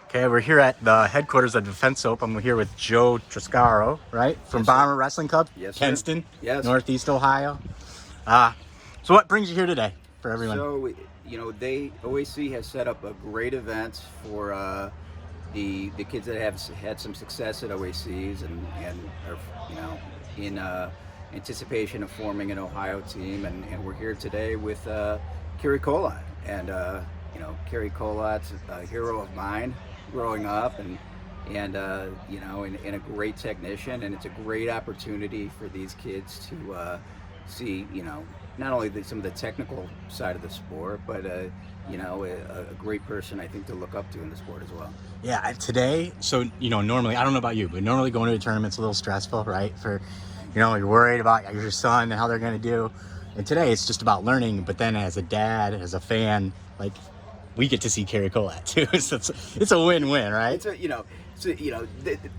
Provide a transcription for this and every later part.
Okay, we're here at the headquarters of Defense Soap. I'm here with Joe Triscaro, right? From Yes, sir. Bomber Wrestling Club, Yes, sir. Kenston, Yes. Northeast Ohio. So what brings you here today for everyone? So, they OAC has set up a great event for the kids that have had some success at OACs and are in anticipation of forming an Ohio team, and we're here today with Cary Kolat, and Cary Kolat's a hero of mine growing up, and and a great technician, and it's a great opportunity for these kids to see, not only some of the technical side of the sport, but a great person, I think, to look up to in the sport as well. Yeah, today, so, normally, I don't know about you, but normally going to a tournament's a little stressful, right? You're worried about your son and how they're going to do. And today it's just about learning, but then as a dad, as a fan, like, we get to see Cary Kolat too. So it's a win-win, right?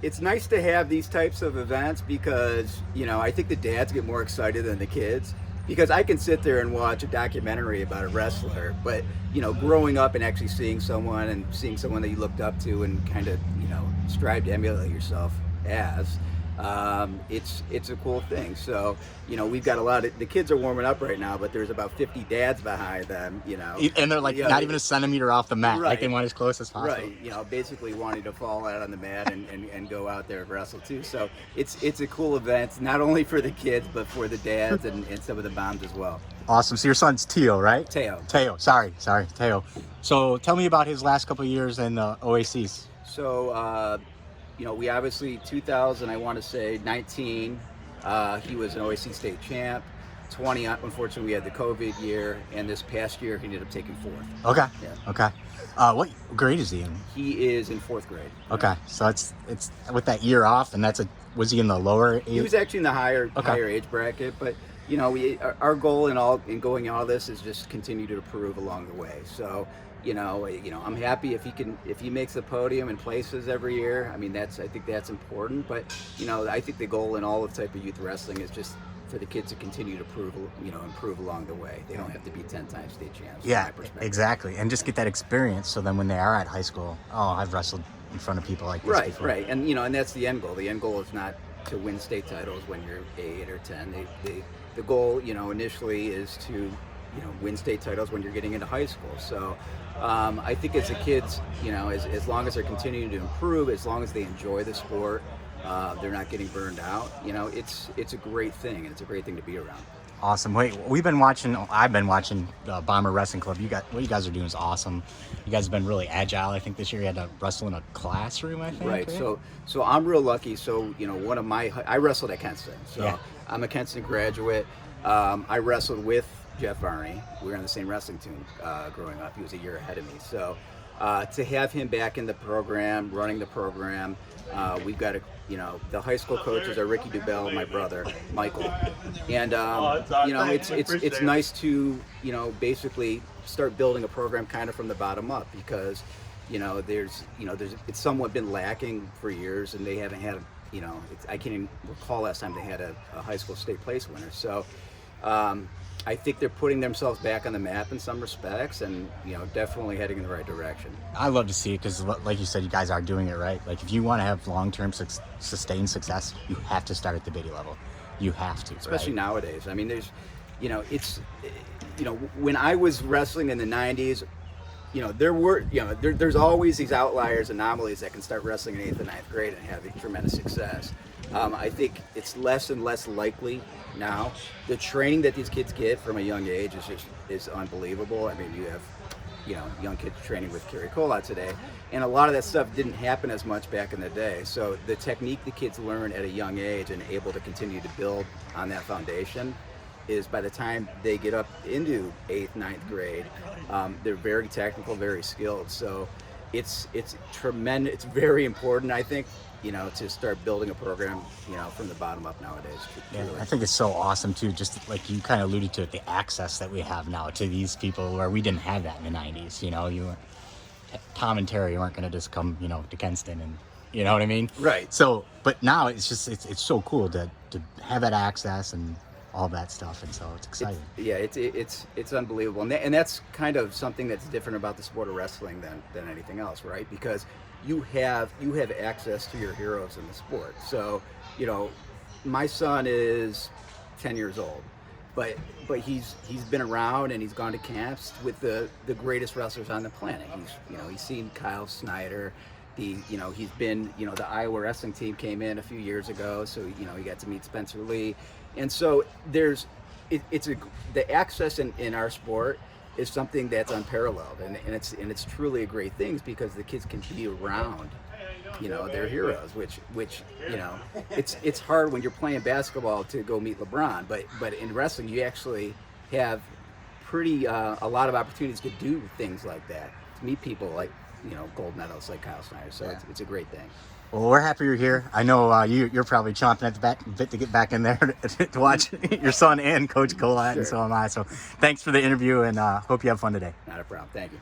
It's nice to have these types of events because, I think the dads get more excited than the kids, because I can sit there and watch a documentary about a wrestler, but, growing up and actually seeing someone that you looked up to and kind of, strive to emulate yourself as, it's a cool thing. So, we've got the kids are warming up right now, but there's about 50 dads behind them, And they're like not even a centimeter off the mat. Right. Like they want as close as possible. Right. Basically wanting to fall out on the mat and go out there and wrestle too. So it's a cool event, not only for the kids, but for the dads and some of the moms as well. Awesome. So your son's Teo, right? Teo. Sorry, Teo. So tell me about his last couple of years in the OACs. So, we obviously 2000, I want to say 19, he was an OAC state champ. 20, unfortunately, we had the COVID year, and this past year he ended up taking fourth. Okay. Yeah. Okay. What grade is he in? He is in fourth grade. Okay, so it's with that year off, and was he in the lower age? He was actually in the higher age bracket, but our goal in going all this is just continue to improve along the way. So, I'm happy if he makes the podium and places every year. I mean, I think that's important. But I think the goal in all of type of youth wrestling is just for the kids to continue to improve along the way. They don't have to be 10-time state champs. Yeah, exactly, and just get that experience. So then when they are at high school, I've wrestled in front of people like this before. Right, and that's the end goal. The end goal is not to win state titles when you're 8 or 10. The goal, initially is to win state titles when you're getting into high school. So I think as the kids, as long as they're continuing to improve, as long as they enjoy the sport, they're not getting burned out. It's a great thing, and it's a great thing to be around. Awesome. Wait, I've been watching Bomber Wrestling Club. What you guys are doing is awesome. You guys have been really agile. I think this year you had to wrestle in a classroom, I think. Right. So I'm real lucky. So, I wrestled at Kenston. So yeah. I'm a Kenston graduate. I wrestled with Jeff Varney. We were on the same wrestling team growing up. He was a year ahead of me. So to have him back in the program, running the program, we've got the high school coaches are Ricky Dubell and my brother Michael, and it's nice to basically start building a program kind of from the bottom up, because there's it's somewhat been lacking for years, and they haven't had I can't even recall last time they had a high school state place winner. So I think they're putting themselves back on the map in some respects, and definitely heading in the right direction. I love to see it because, like you said, you guys are doing it right. Like, if you want to have long-term sustained success, you have to start at the biddy level. You have to, especially right? Nowadays. I mean, there's, when I was wrestling in the '90s, there's always these outliers, anomalies that can start wrestling in 8th and 9th grade and have tremendous success. I think it's less and less likely now. The training that these kids get from a young age is unbelievable. I mean, you have young kids training with Cary Kolat today, and a lot of that stuff didn't happen as much back in the day. So the technique the kids learn at a young age and able to continue to build on that foundation is, by the time they get up into 8th, 9th grade, they're very technical, very skilled. So it's tremendous. It's very important, I think, to start building a program, from the bottom up nowadays. Yeah, I think it's so awesome too. Just like you kind of alluded to it, the access that we have now to these people, where we didn't have that in the '90s. Tom and Terry weren't going to just come, to Kenston, and you know what I mean? Right. So, but now it's just it's so cool to have that access, and all that stuff, and so it's exciting. It's unbelievable, and that's kind of something that's different about the sport of wrestling than anything else, right? Because you have access to your heroes in the sport. So, you know, my son is 10 years old, but he's been around and he's gone to camps with the greatest wrestlers on the planet. He's seen Kyle Snyder. He's been, the Iowa wrestling team came in a few years ago, so he got to meet Spencer Lee, and so the access in our sport is something that's unparalleled, and it's truly a great thing because the kids can be around, their heroes, which it's hard when you're playing basketball to go meet LeBron, but in wrestling you actually have a lot of opportunities to do things like that, to meet people like gold medals like Kyle Snyder. So it's a great thing. Well, we're happy you're here. I know you're probably chomping at the bit to get back in there to watch your son and Coach Kolat, Sure. And so am I. So thanks for the interview, and hope you have fun today. Not a problem. Thank you.